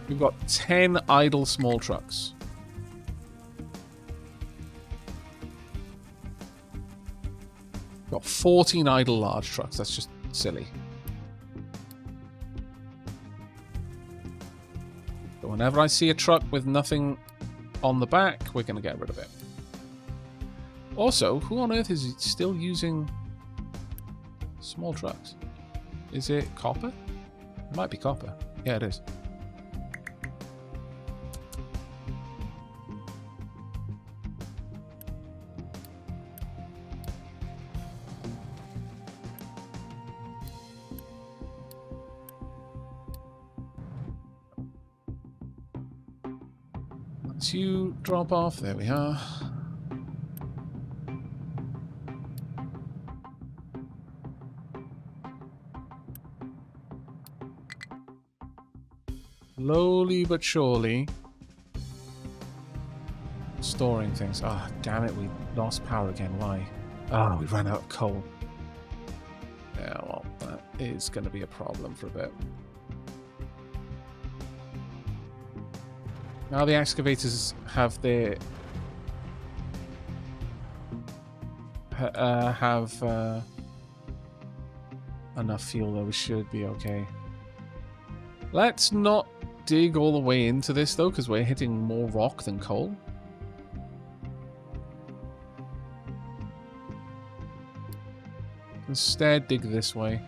We've got 10 idle small trucks. We've got 14 idle large trucks. That's just silly. But whenever I see a truck with nothing on the back, we're going to get rid of it. Also, who on earth is still using small trucks? Is it copper? It might be copper. Yeah, it is. Once you drop off, there we are. Slowly but surely storing things. Ah, oh, damn it, we lost power again. Why? Ah, oh, we ran out of coal. Yeah, well, that is going to be a problem for a bit. Now the excavators have their enough fuel, though. We should be okay. Let's not dig all the way into this, though, because we're hitting more rock than coal. Instead, dig this way.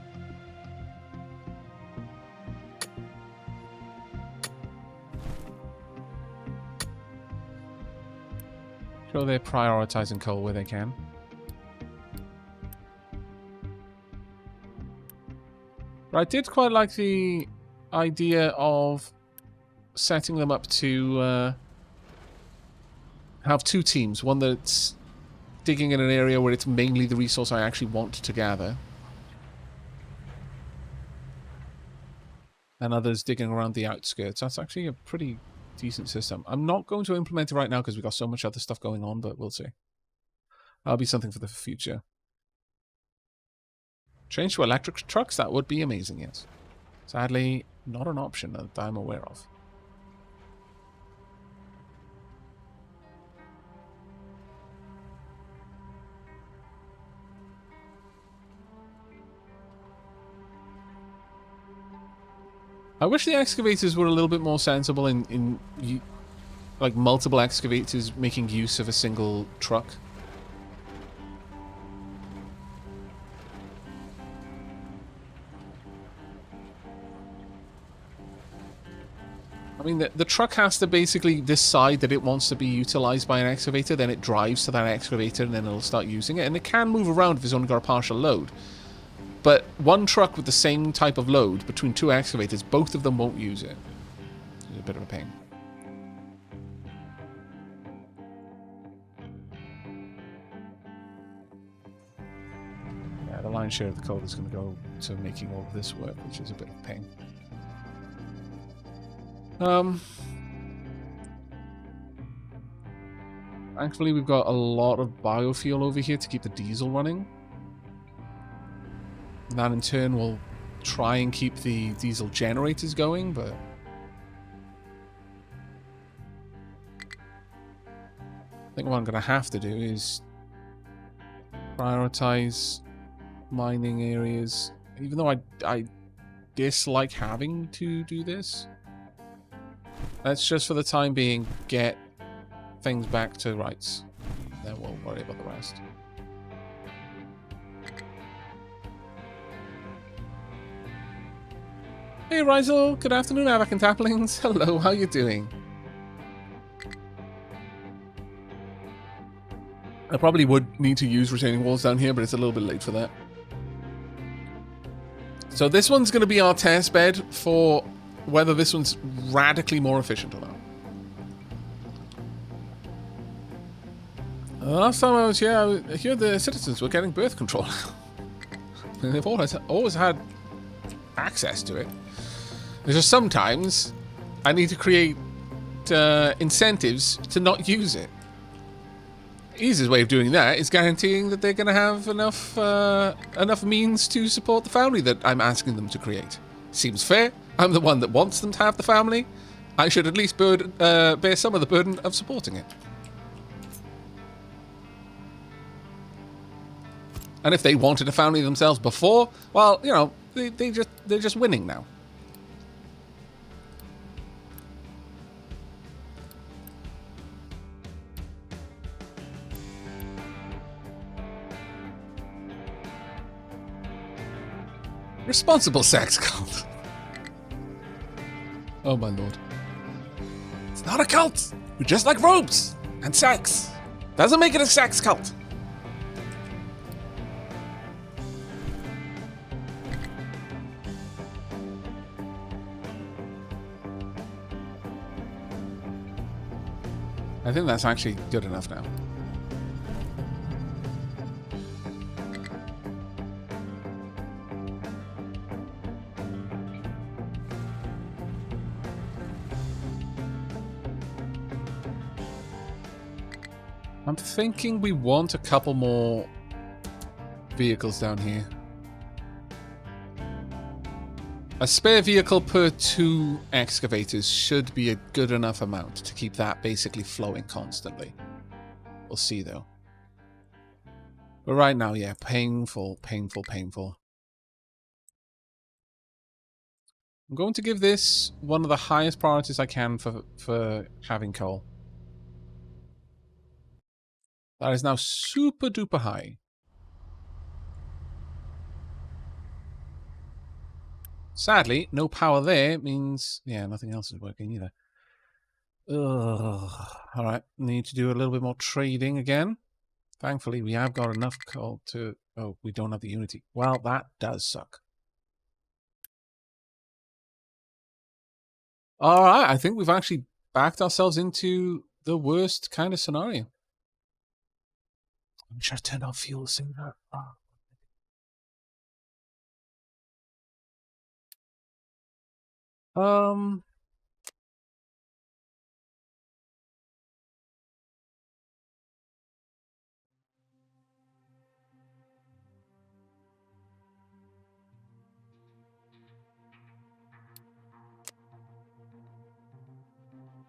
Sure, they're prioritizing coal where they can. But I did quite like the idea of setting them up to have two teams. One that's digging in an area where it's mainly the resource I actually want to gather. And others digging around the outskirts. That's actually a pretty decent system. I'm not going to implement it right now because we've got so much other stuff going on, but we'll see. That'll be something for the future. Change to electric trucks? That would be amazing, yes. Sadly, not an option that I'm aware of. I wish the excavators were a little bit more sensible in like multiple excavators making use of a single truck. I mean, the truck has to basically decide that it wants to be utilized by an excavator, then it drives to that excavator, and then it'll start using it. And it can move around if it's only got a partial load. But one truck with the same type of load between two excavators, both of them won't use it. It's a bit of a pain. Yeah, the lion's share of the code is going to go to making all of this work, which is a bit of a pain. Thankfully, we've got a lot of biofuel over here to keep the diesel running. And that in turn will try and keep the diesel generators going, but I think what I'm going to have to do is prioritize mining areas. Even though I dislike having to do this, let's just for the time being get things back to rights. Then we'll worry about the rest. Hey Rizel, good afternoon, Aavak and Taplings. Hello, how you doing? I probably would need to use retaining walls down here, but it's a little bit late for that. So this one's going to be our test bed for whether this one's radically more efficient or not. Last time I was here, I hear the citizens were getting birth control. They've always had access to it. It's just sometimes I need to create incentives to not use it. The easiest way of doing that is guaranteeing that they're going to have enough means to support the family that I'm asking them to create. Seems fair. I'm the one that wants them to have the family. I should at least bear some of the burden of supporting it. And if they wanted a founding themselves before, well, you know, they're just winning now. Responsible sex cult. Oh my lord. It's not a cult. We just like robes and sex. Doesn't make it a sex cult. I think that's actually good enough now. I'm thinking we want a couple more vehicles down here. A spare vehicle per 2 excavators should be a good enough amount to keep that basically flowing constantly. We'll see though. But right now, yeah, painful, painful, painful. I'm going to give this one of the highest priorities I can for having coal. That is now super duper high. Sadly, no power there means, yeah, nothing else is working either. Ugh. Alright, need to do a little bit more trading again. Thankfully, we have got enough coal to... Oh, we don't have the unity. Well, that does suck. Alright, I think we've actually backed ourselves into the worst kind of scenario. I'm sure I turned off fuel sooner. Oh. There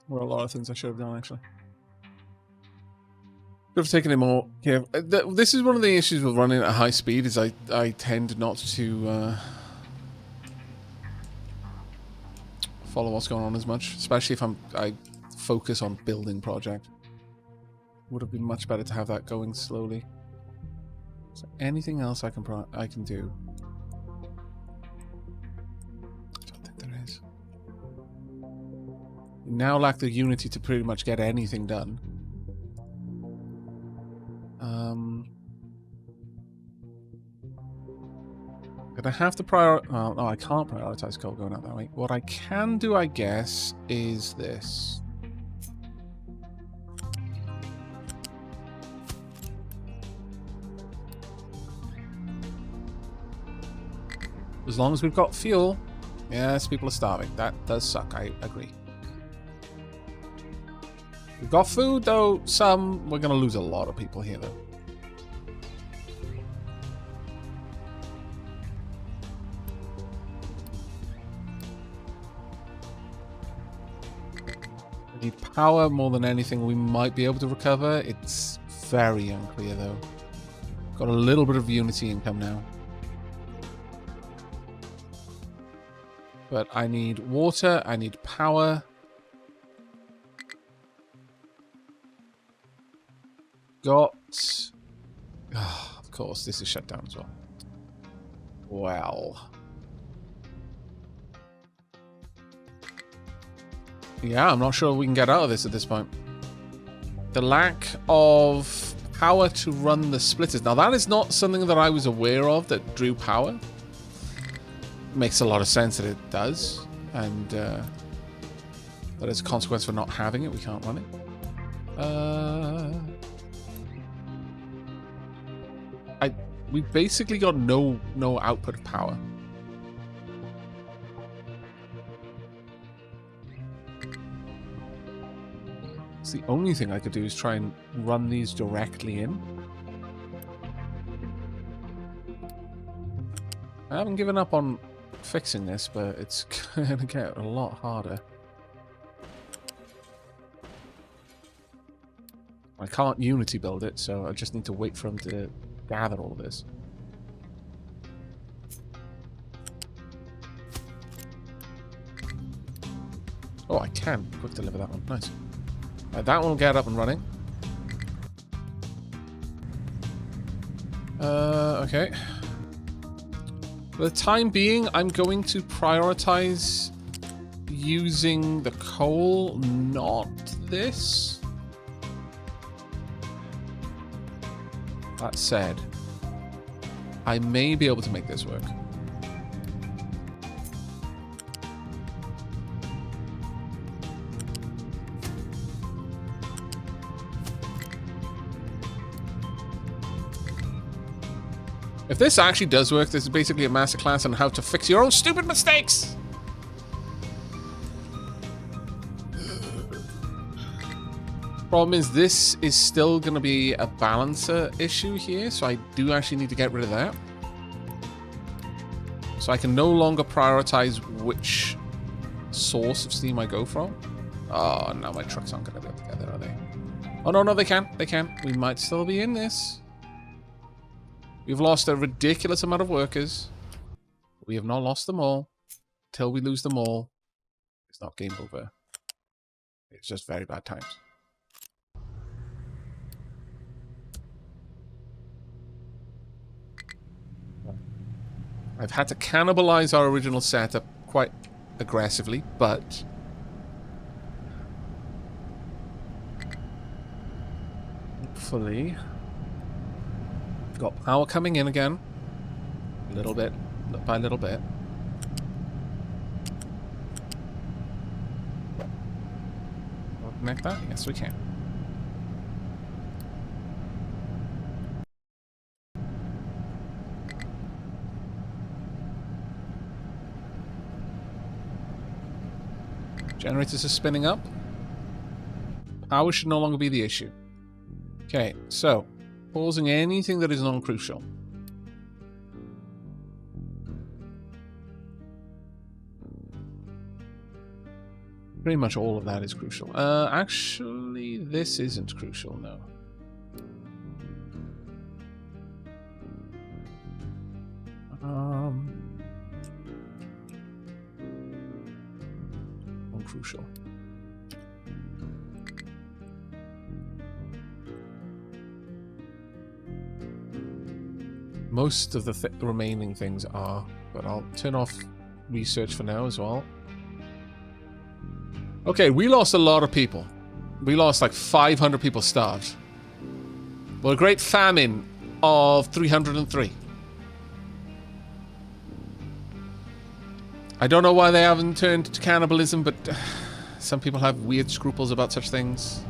were a lot of things I should have done, actually. Could have taken it more. Yeah, this is one of the issues with running at high speed. Is I tend not to follow what's going on as much, especially if I focus on building project. Would have been much better to have that going slowly. Is there anything else I can do? I don't think there is. We now lack the unity to pretty much get anything done. Gonna have to oh, no, I can't prioritize coal going out that way. What I can do, I guess, is this. As long as we've got fuel. Yes, people are starving. That does suck, I agree. We've got food, though. Some. We're going to lose a lot of people here, though. We need power more than anything we might be able to recover. It's very unclear, though. Got a little bit of unity income now. But I need water, I need power. Got... Oh, of course, this is shut down as well. Well. Yeah, I'm not sure we can get out of this at this point. The lack of power to run the splitters. Now, that is not something that I was aware of that drew power. Makes a lot of sense that it does, and that as a consequence for not having it, we can't run it. We basically got no output of power. So the only thing I could do is try and run these directly in. I haven't given up on fixing this, but it's going to get a lot harder. I can't Unity build it, so I just need to wait for him to gather all of this. Oh, I can quick deliver that one. Nice. That one will get up and running. Okay. For the time being, I'm going to prioritize using the coal, not this. That said, I may be able to make this work. If this actually does work, this is basically a masterclass on how to fix your own stupid mistakes. Problem is, this is still going to be a balancer issue here, so I do actually need to get rid of that. So I can no longer prioritize which source of steam I go from. Oh, now my trucks aren't going to go together, are they? Oh, no, no, they can. They can. We might still be in this. We've lost a ridiculous amount of workers. We have not lost them all. Till we lose them all, it's not game over. It's just very bad times. I've had to cannibalize our original setup quite aggressively, but hopefully we've got power coming in again. A little bit, little by little bit. We'll connect that? Yes, we can. Generators are spinning up. Power should no longer be the issue. Okay, so pausing anything that is non-crucial. Pretty much all of that is crucial. Actually, this isn't crucial, no. Crucial. Most of the remaining things are, but I'll turn off research for now as well. Okay, we lost a lot of people. We lost like 500 people starved. Well, a great famine of 303. I don't know why they haven't turned to cannibalism, but some people have weird scruples about such things.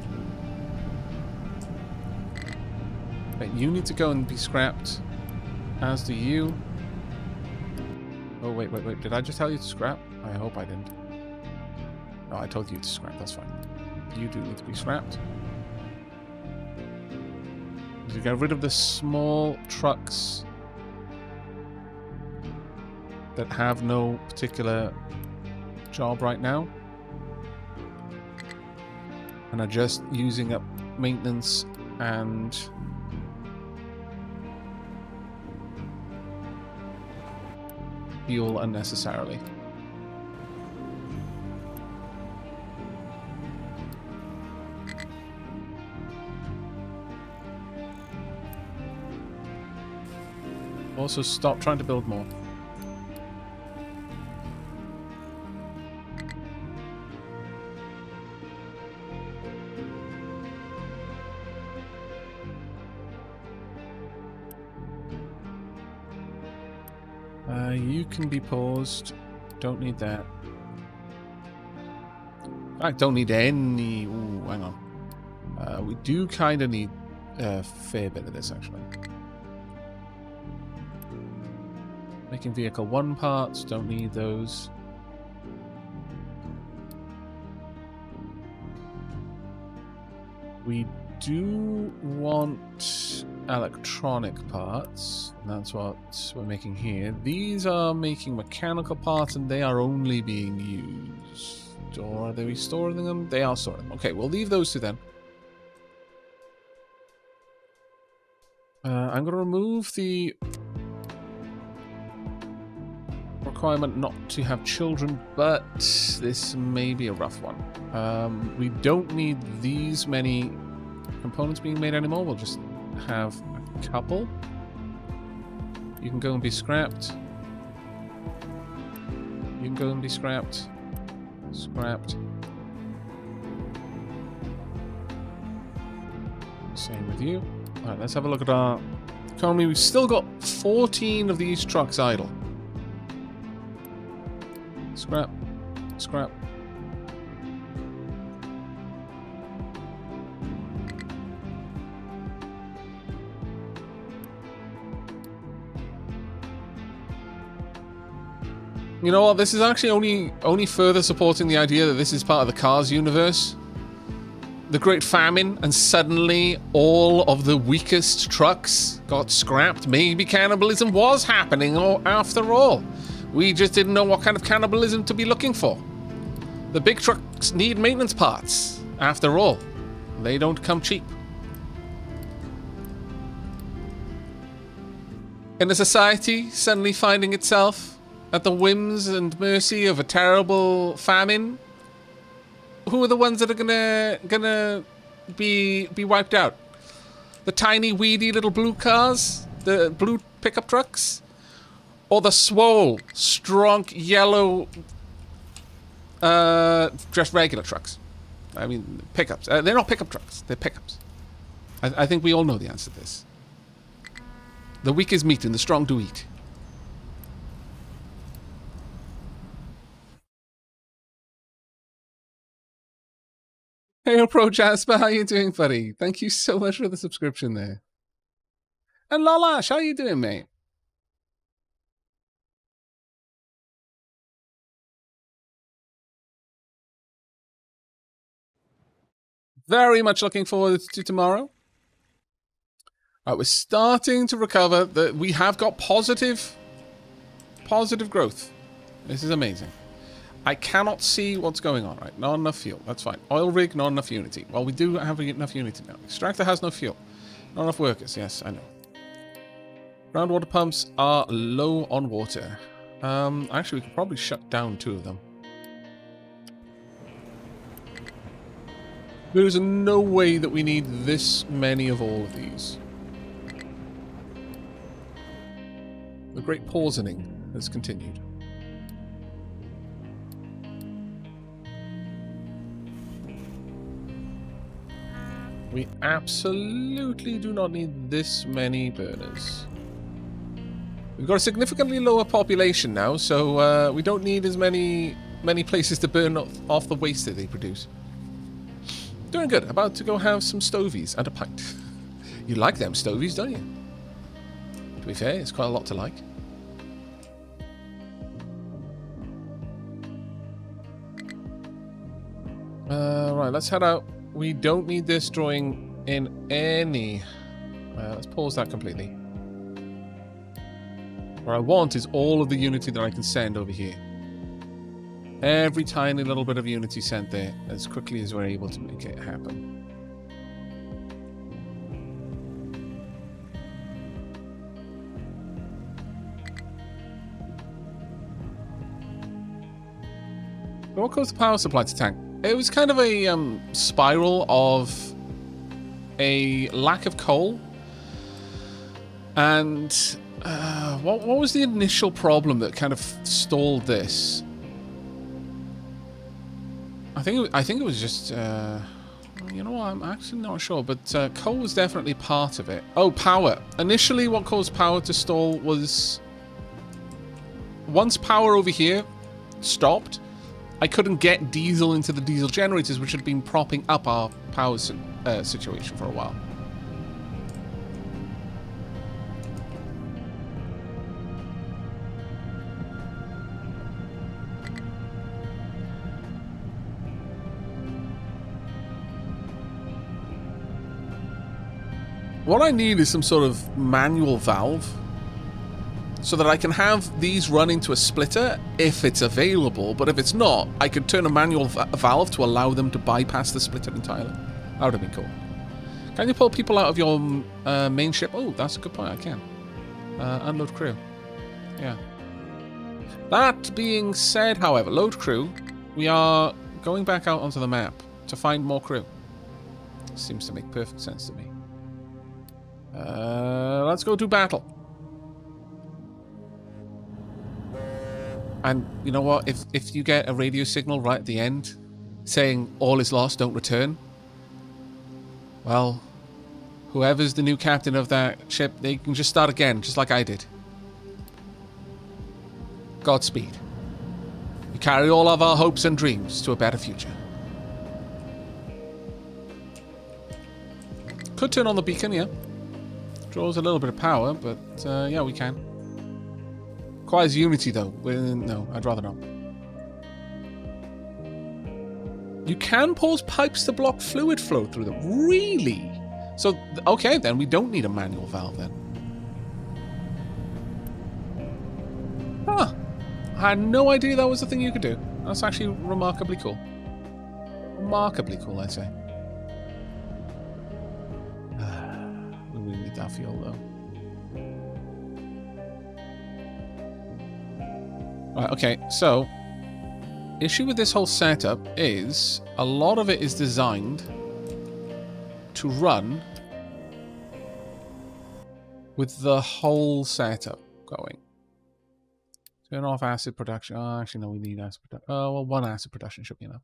Right, you need to go and be scrapped. As do you. Oh, wait. Did I just tell you to scrap? I hope I didn't. No, I told you to scrap. That's fine. You do need to be scrapped. To get rid of the small trucks that have no particular job right now and are just using up maintenance and fuel unnecessarily. Also, stop trying to build more. You can be paused. Don't need that. In fact, don't need any... Ooh, hang on. We do kind of need a fair bit of this, actually. Making vehicle 1 parts. Don't need those. We do want electronic parts, and that's what we're making here. These are making mechanical parts, and they are only being used. Or are they storing them? They are storing them. Okay, we'll leave those two then. I'm going to remove the requirement not to have children, but this may be a rough one. We don't need these many components being made anymore. We'll just have a couple. You can go and be scrapped. You can go and be scrapped. Scrapped. Same with you. Alright, let's have a look at our economy. We've still got 14 of these trucks idle. Scrap. Scrap. You know what? This is actually only further supporting the idea that this is part of the Cars universe. The Great Famine, and suddenly all of the weakest trucks got scrapped. Maybe cannibalism was happening after all. We just didn't know what kind of cannibalism to be looking for. The big trucks need maintenance parts. After all, they don't come cheap. In a society suddenly finding itself at the whims and mercy of a terrible famine, who are the ones that are gonna be wiped out? The tiny, weedy little blue cars? The blue pickup trucks? Or the swole, strong, yellow, just regular trucks? I mean, pickups. They're not pickup trucks. They're pickups. I think we all know the answer to this. The weak is meat and the strong do eat. Hey, Pro Jasper, how you doing, buddy? Thank you so much for the subscription there. And Lolash, how you doing, mate? Very much looking forward to tomorrow. All right, we're starting to recover. We have got positive growth. This is amazing. I cannot see what's going on, right? Not enough fuel. That's fine. Oil rig, not enough unity. Well, we do have enough unity now. Extractor has no fuel. Not enough workers. Yes, I know. Groundwater pumps are low on water. Actually, we could probably shut down 2 of them. There's no way that we need this many of all of these. The great pausening has continued. We absolutely do not need this many burners. We've got a significantly lower population now, so we don't need as many places to burn off the waste that they produce. Doing good. About to go have some stovies and a pint. You like them stovies, don't you? To be fair, it's quite a lot to like. Right, let's head out. We don't need this drawing in any... let's pause that completely. What I want is all of the unity that I can send over here. Every tiny little bit of unity sent there as quickly as we're able to make it happen. So what caused the power supply to tank? It was kind of a spiral of a lack of coal. And what was the initial problem that kind of stalled this? I think it was just, you know what, I'm actually not sure, but coal was definitely part of it. Oh, power. Initially, what caused power to stall was once power over here stopped, I couldn't get diesel into the diesel generators, which had been propping up our power situation for a while. What I need is some sort of manual valve so that I can have these run into a splitter if it's available, but if it's not, I could turn a manual valve to allow them to bypass the splitter entirely. That would have been cool. Can you pull people out of your main ship? Oh, that's a good point. I can. Unload crew. Yeah. That being said, however, load crew. We are going back out onto the map to find more crew. Seems to make perfect sense to me. Let's go do battle. And you know what? If you get a radio signal right at the end saying all is lost, don't return, well, whoever's the new captain of that ship, they can just start again, just like I did. Godspeed. You carry all of our hopes and dreams to a better future. Could turn on the beacon, yeah. Draws a little bit of power, but yeah, we can. Requires Unity, though. No, I'd rather not. You can pause pipes to block fluid flow through them. Really? So, okay, then we don't need a manual valve, then. Huh. I had no idea that was a thing you could do. That's actually remarkably cool. Remarkably cool, I'd say. We really need that fuel, though. Right, okay, so issue with this whole setup is a lot of it is designed to run with the whole setup going. Turn off acid production. Oh, actually, no, we need acid production. Oh, well, one acid production should be enough.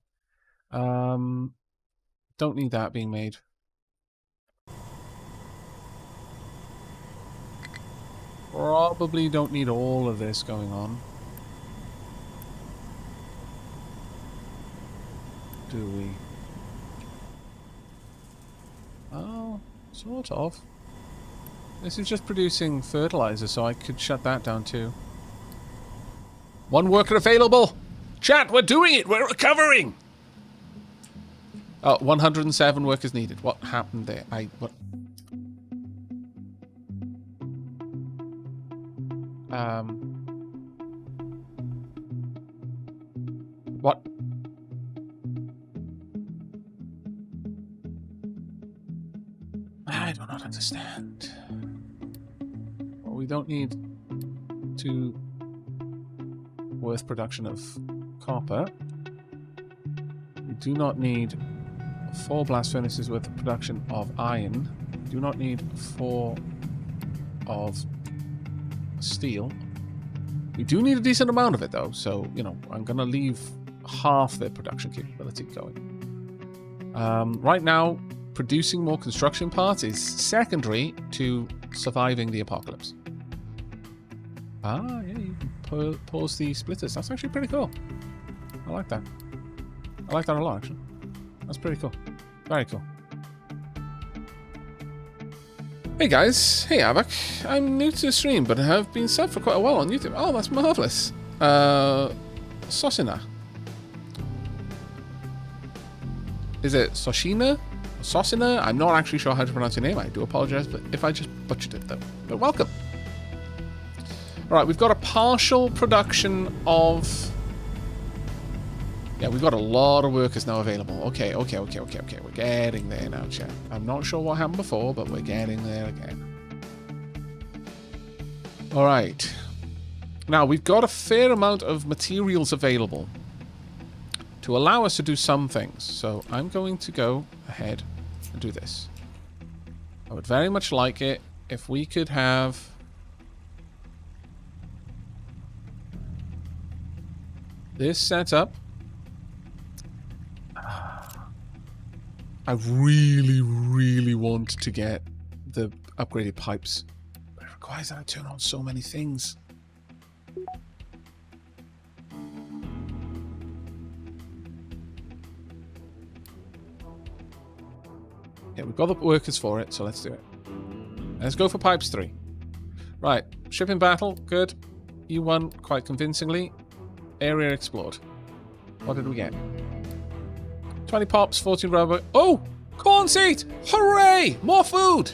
Don't need that being made. Probably don't need all of this going on. Do we? Oh, sort of. This is just producing fertilizer, so I could shut that down too. One worker available! Chat, we're doing it! We're recovering! Oh, 107 workers needed. What happened there? What? What? I do not understand. Well, we don't need to worth production of copper. We do not need 4 blast furnaces worth of production of iron. We do not need 4 of steel. We do need a decent amount of it though, so, you know, I'm going to leave half their production capability going. Right now, producing more construction parts is secondary to surviving the apocalypse. Ah, yeah, you can pause the splitters. That's actually pretty cool. I like that. I like that a lot, actually. That's pretty cool. Very cool. Hey guys, hey Aavak. I'm new to the stream, but have been subbed for quite a while on YouTube. Oh, that's marvellous. Sosina. Is it Soshina? Sosina? I'm not actually sure how to pronounce your name. I do apologize, but if I just butchered it though. But welcome. Alright, we've got a partial production of... Yeah, we've got a lot of workers now available. Okay. We're getting there now, chat. I'm not sure what happened before, but we're getting there again. Alright. Now, we've got a fair amount of materials available to allow us to do some things. So, I'm going to go ahead and do this. I would very much like it if we could have... this setup. I really, really want to get the upgraded pipes, but it requires that I turn on so many things. Yeah, we've got the workers for it, so let's do it. Let's go for pipes 3. Right, shipping battle, good. You won quite convincingly. Area explored. What did we get? 20 pops, 14 rubber. Oh! Corn seed! Hooray! More food!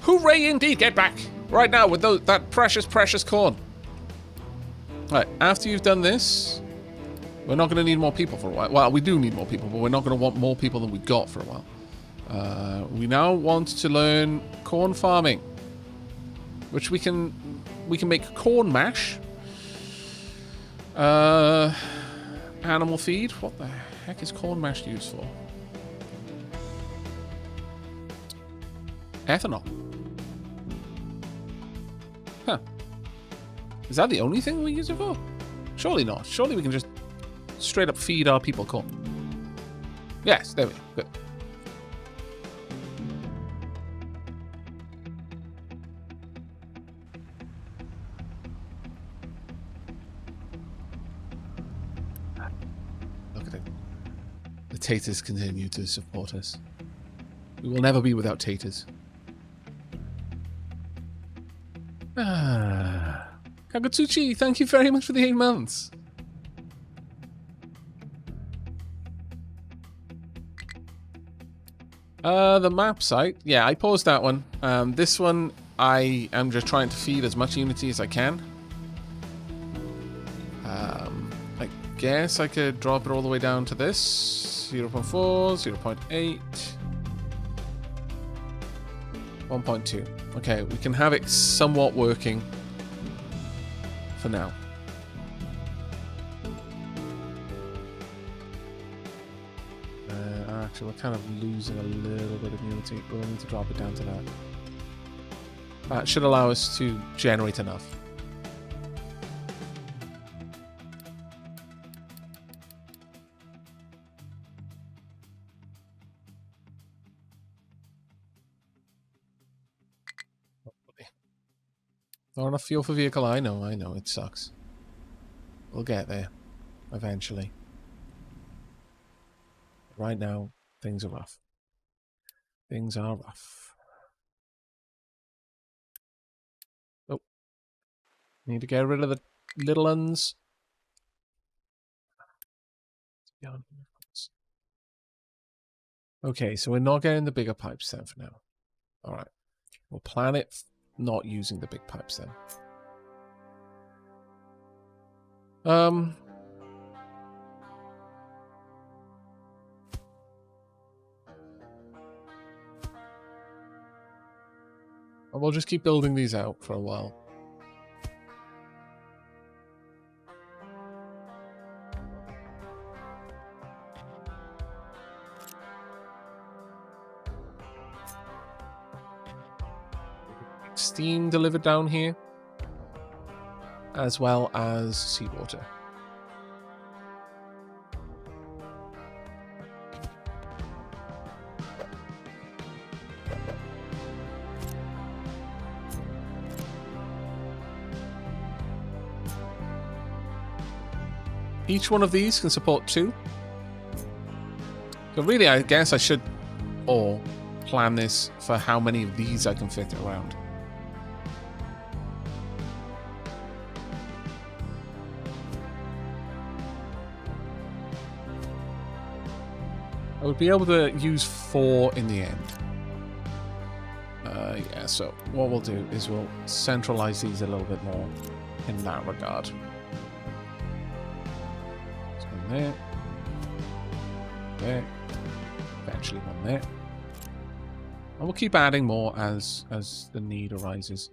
Hooray indeed! Get back! Right now with that precious, precious corn. Right, after you've done this, we're not going to need more people for a while. Well, we do need more people, but we're not going to want more people than we got for a while. We now want to learn corn farming, which we can make corn mash, animal feed. What the heck is corn mash used for? Ethanol. Huh. Is that the only thing we use it for? Surely not. Surely we can just straight up feed our people corn. Yes, there we go. Good. Look at it. The taters continue to support us. We will never be without taters. Kagutsuchi, thank you very much for the 8 months. The map site. Yeah, I paused that one. This one, I am just trying to feed as much Unity as I can. I guess I could drop it all the way down to this. 0.4, 0.8, 1.2. Okay, we can have it somewhat working for now. Actually, we're kind of losing a little bit of Unity. We'll need to drop it down to that. That should allow us to generate enough. Not enough fuel for vehicle. I know, it sucks. We'll get there eventually. Right now, things are rough. Things are rough. Oh. Need to get rid of the little uns. Okay, so we're not getting the bigger pipes then for now. Alright. We'll plan it not using the big pipes then. And we'll just keep building these out for a while. Steam delivered down here, as well as seawater. Each one of these can support 2. So really, I guess I should plan this for how many of these I can fit around. I would be able to use 4 in the end. Yeah, so what we'll do is we'll centralize these a little bit more in that regard. So one there. There. Eventually one there. And we'll keep adding more as the need arises.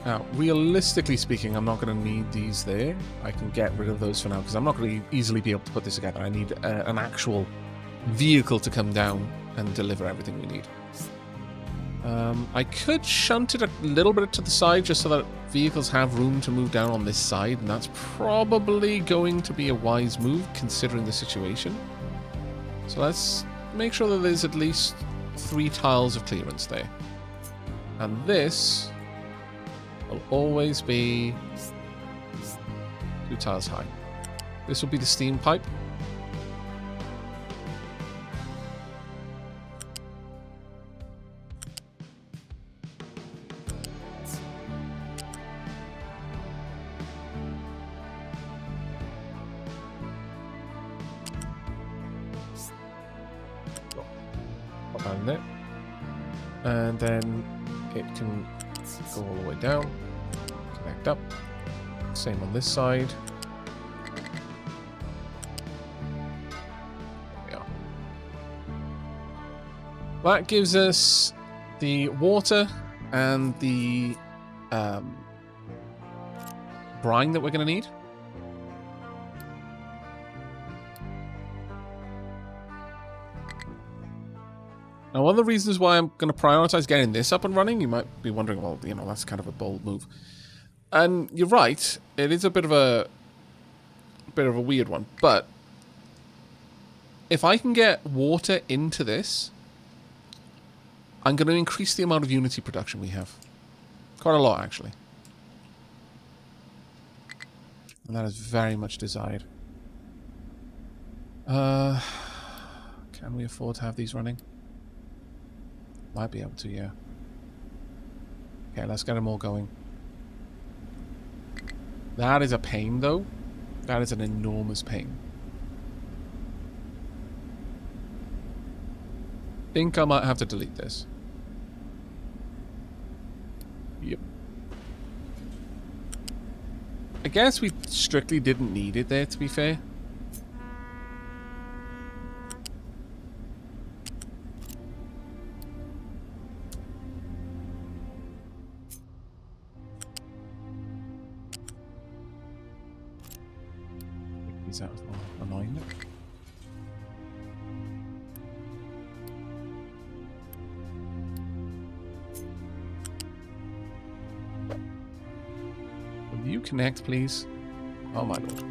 Now, realistically speaking, I'm not going to need these there. I can get rid of those for now, because I'm not going to easily be able to put this together. I need an actual vehicle to come down and deliver everything we need. I could shunt it a little bit to the side, just so that vehicles have room to move down on this side, and that's probably going to be a wise move, considering the situation. So let's make sure that there's at least 3 tiles of clearance there. And this will always be 2 tiles high. This will be the steam pipe. there. And then it can go all the way down, connect up. Same on this side. There we are. That gives us the water and the brine that we're going to need. Now, one of the reasons why I'm going to prioritize getting this up and running, you might be wondering, well, you know, that's kind of a bold move. And you're right, it is a bit of a weird one, but if I can get water into this, I'm going to increase the amount of Unity production we have. Quite a lot, actually. And that is very much desired. Can we afford to have these running? Might be able to, yeah. Okay, let's get them all going. That is a pain, though. That is an enormous pain. Think I might have to delete this. Yep. I guess we strictly didn't need it there, to be fair. Is that annoying? Will you connect, please? Oh my lord.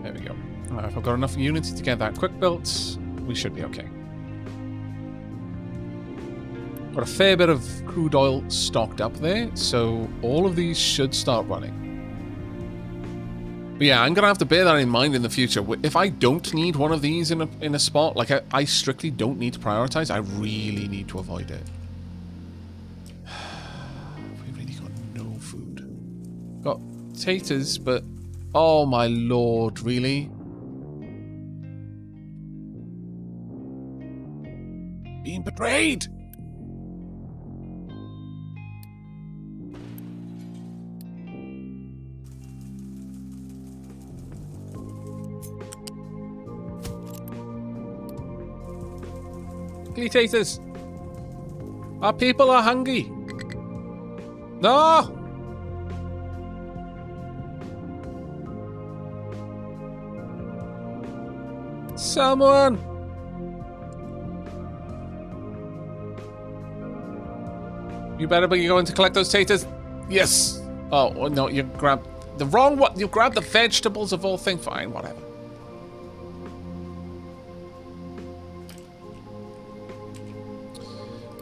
There we go. If I've got enough Unity to get that quick built, we should be okay. Got a fair bit of crude oil stocked up there, so all of these should start running. But yeah, I'm going to have to bear that in mind in the future. If I don't need one of these in a spot, like I strictly don't need to prioritize, I really need to avoid it. We really got no food. Got taters, but oh my lord, really? Being betrayed! Taters. Our people are hungry. No! Someone! You better be going to collect those taters. Yes! Oh, no, you grabbed the wrong one. You grabbed the vegetables of all things. Fine, whatever.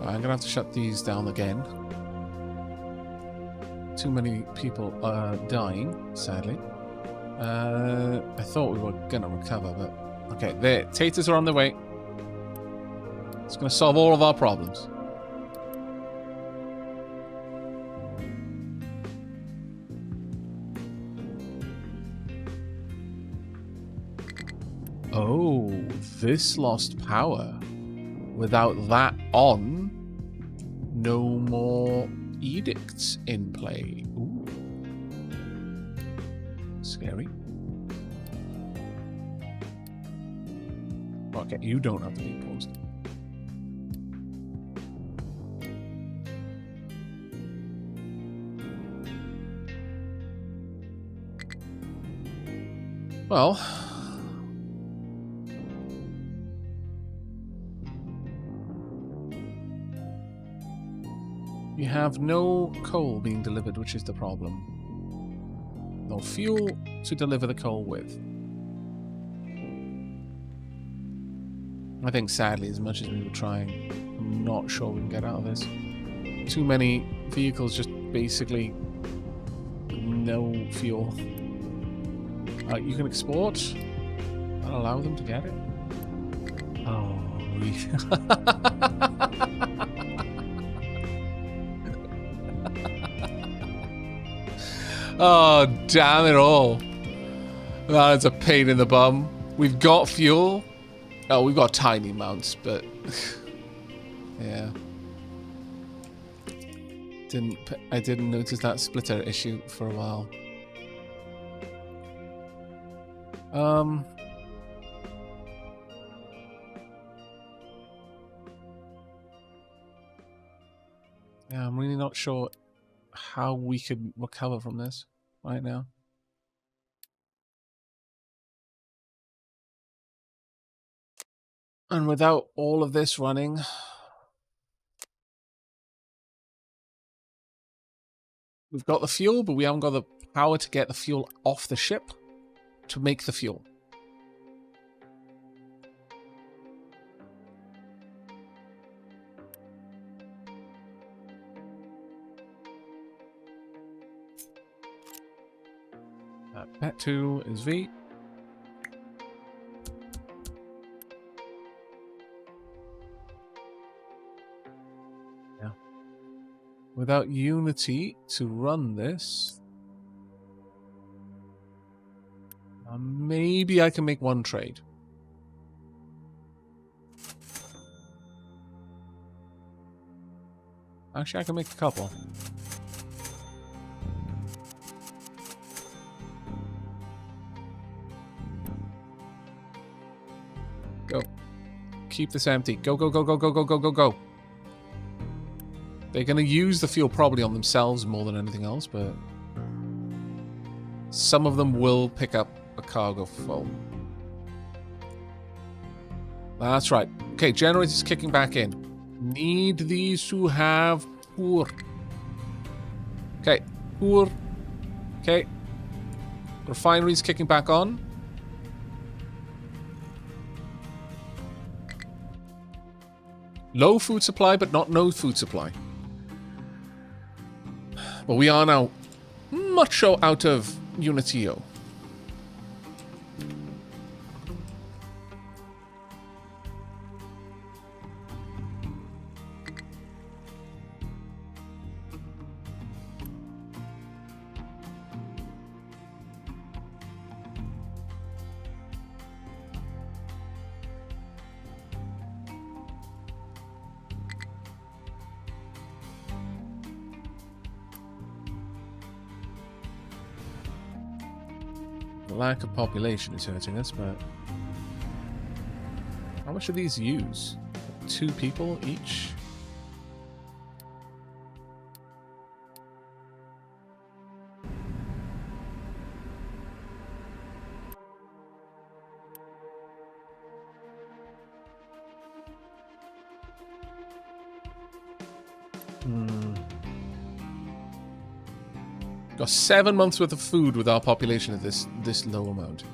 I'm gonna have to shut these down again. Too many people are dying, sadly. I thought we were gonna recover, but okay, there. Taters are on their way. It's gonna solve all of our problems. Oh, this lost power. Without that on, no more edicts in play. Ooh. Scary. Okay, you don't have to be paused. Well, you have no coal being delivered, which is the problem. No fuel to deliver the coal with. I think, sadly, as much as we were trying, I'm not sure we can get out of this. Too many vehicles, just basically no fuel. You can export. I'll allow them to get it. Oh, Oh, damn it all. That is a pain in the bum. We've got fuel. Oh, we've got tiny amounts, but... yeah. I didn't notice that splitter issue for a while. Yeah, I'm really not sure how we could recover from this right now. And without all of this running... We've got the fuel, but we haven't got the power to get the fuel off the ship to make the fuel. Pet 2 is V. Yeah. Without Unity to run this, maybe I can make one trade. Actually, I can make a couple. Go. Keep this empty. Go, go, go, go, go, go, go, go, go. They're going to use the fuel probably on themselves more than anything else, but... some of them will pick up a cargo full. That's right. Okay, generator's kicking back in. Need these to have poor. Okay, poor. Okay. Refinery's kicking back on. Low food supply, but not no food supply. But we are now much out of Unitio. Lack of population is hurting us, but how much do these use? 2 people each? Got 7 months worth of food with our population at this low amount.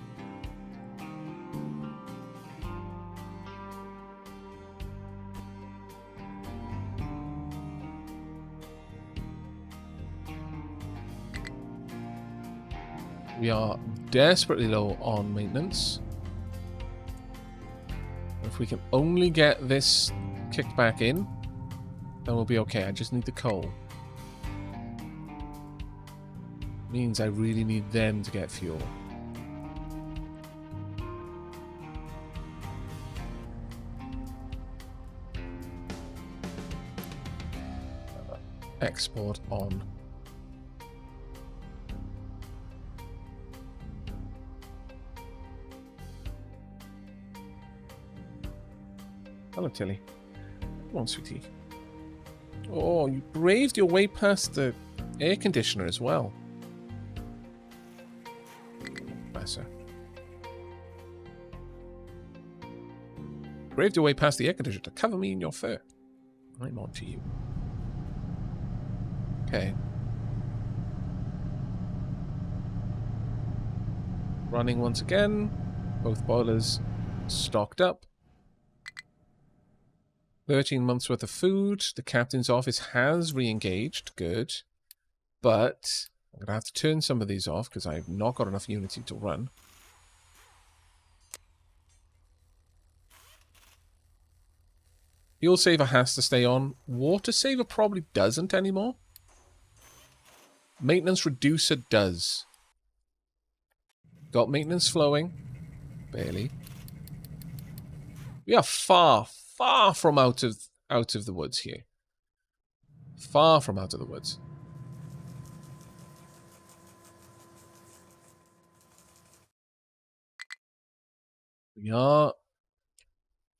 We are desperately low on maintenance. If we can only get this kicked back in, then we'll be okay. I just need the coal. Means I really need them to get fuel. Export on. Hello, Tilly. Come on, sweetie. Oh, you braved your way past the air conditioner as well. Sir. Braved your way past the air conditioner to cover me in your fur. I'm on to you. Okay. Running once again. Both boilers stocked up. 13 months worth of food. The captain's office has re-engaged. Good. But I'm going to have to turn some of these off because I've not got enough Unity to run. Fuel saver has to stay on. Water saver probably doesn't anymore. Maintenance reducer does. Got maintenance flowing. Barely. We are far, far from out of the woods here. Far from out of the woods. We are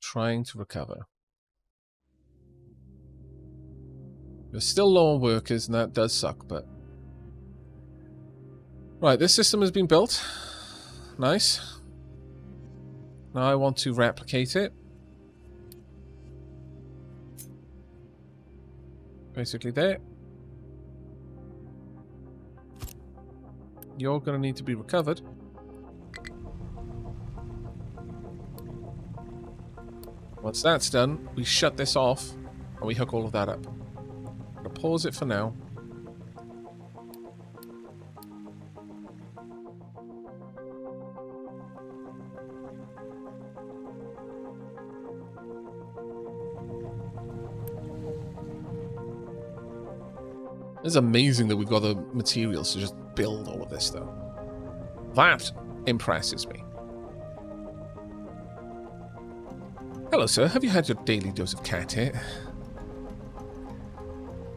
trying to recover. We're still low on workers, and that does suck, but... Right, this system has been built. Nice. Now I want to replicate it. Basically there. You're going to need to be recovered. Once that's done, we shut this off and we hook all of that up. I'm going to pause it for now. It's amazing that we've got the materials to just build all of this, though. That impresses me. Hello, sir. Have you had your daily dose of cat hair?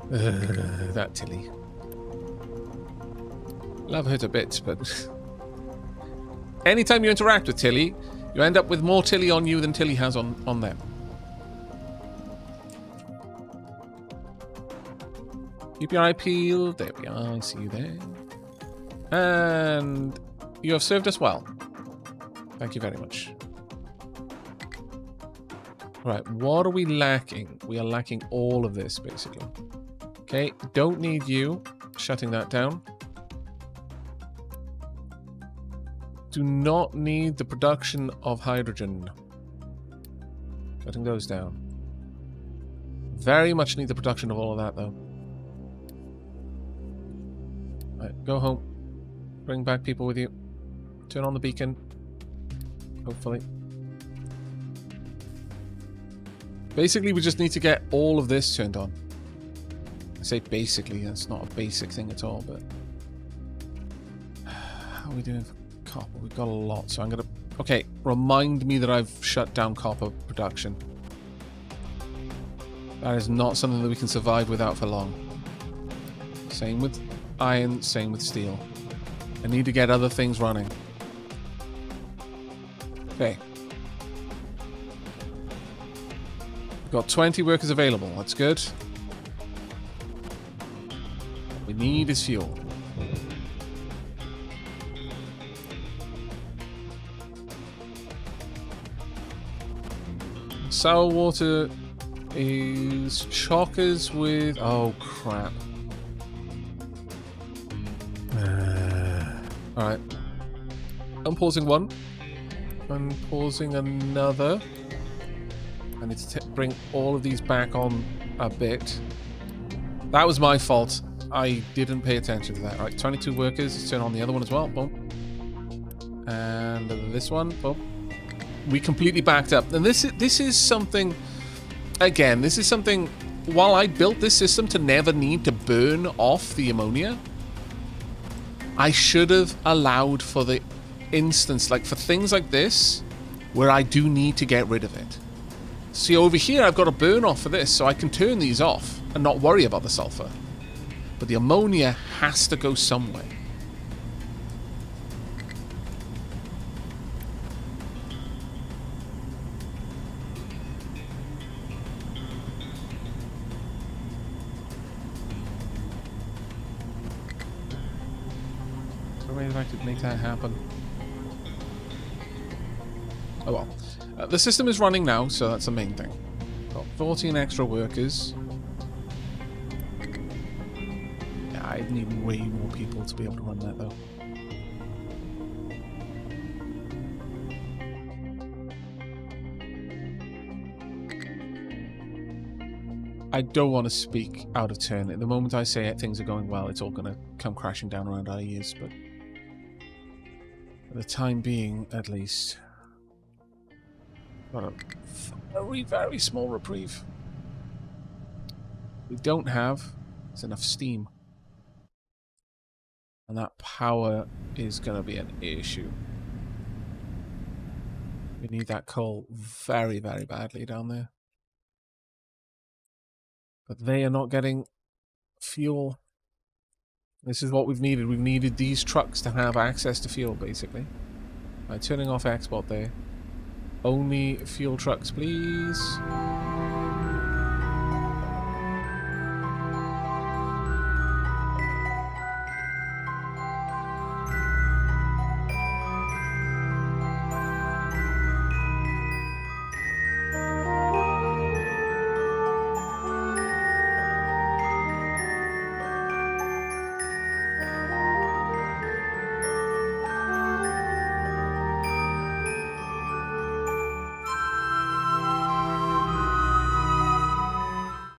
That Tilly. Love her to bits, but... Anytime you interact with Tilly, you end up with more Tilly on you than Tilly has on them. Keep your eye peeled. There we are. I see you there. And you have served us well. Thank you very much. Right, what are we lacking? We are lacking all of this, basically. Okay, don't need you. Shutting that down. Do not need the production of hydrogen. Cutting those down. Very much need the production of all of that, though. Right, go home. Bring back people with you. Turn on the beacon. Hopefully. Basically, we just need to get all of this turned on. I say basically, that's not a basic thing at all, but... How are we doing for copper? We've got a lot, so I'm going to... Okay, remind me that I've shut down copper production. That is not something that we can survive without for long. Same with iron, same with steel. I need to get other things running. Okay. We've got 20 workers available. That's good. What we need is fuel. Sour water is chockers with... Oh, crap. Alright. I'm pausing one. I'm pausing another. I need to bring all of these back on a bit. That was my fault. I didn't pay attention to that. Alright, 22 workers. Let's turn on the other one as well. Boom. And this one. Boom. We completely backed up. And this is something... Again, this is something... While I built this system to never need to burn off the ammonia... I should have allowed for the instance, like for things like this, where I do need to get rid of it. See, over here I've got to burn off for this, so I can turn these off and not worry about the sulfur. But the ammonia has to go somewhere. If I could make that happen. Oh well. The system is running now, so that's the main thing. Got 14 extra workers. Yeah, I'd need way more people to be able to run that, though. I don't want to speak out of turn. At the moment I say things are going well, it's all going to come crashing down around our ears, but... For the time being, at least. Got a very, very small reprieve. We don't have enough steam. And that power is going to be an issue. We need that coal very, very badly down there. But they are not getting fuel. This is what we've needed. We've needed these trucks to have access to fuel, basically. By turning off export there. Only fuel trucks, please.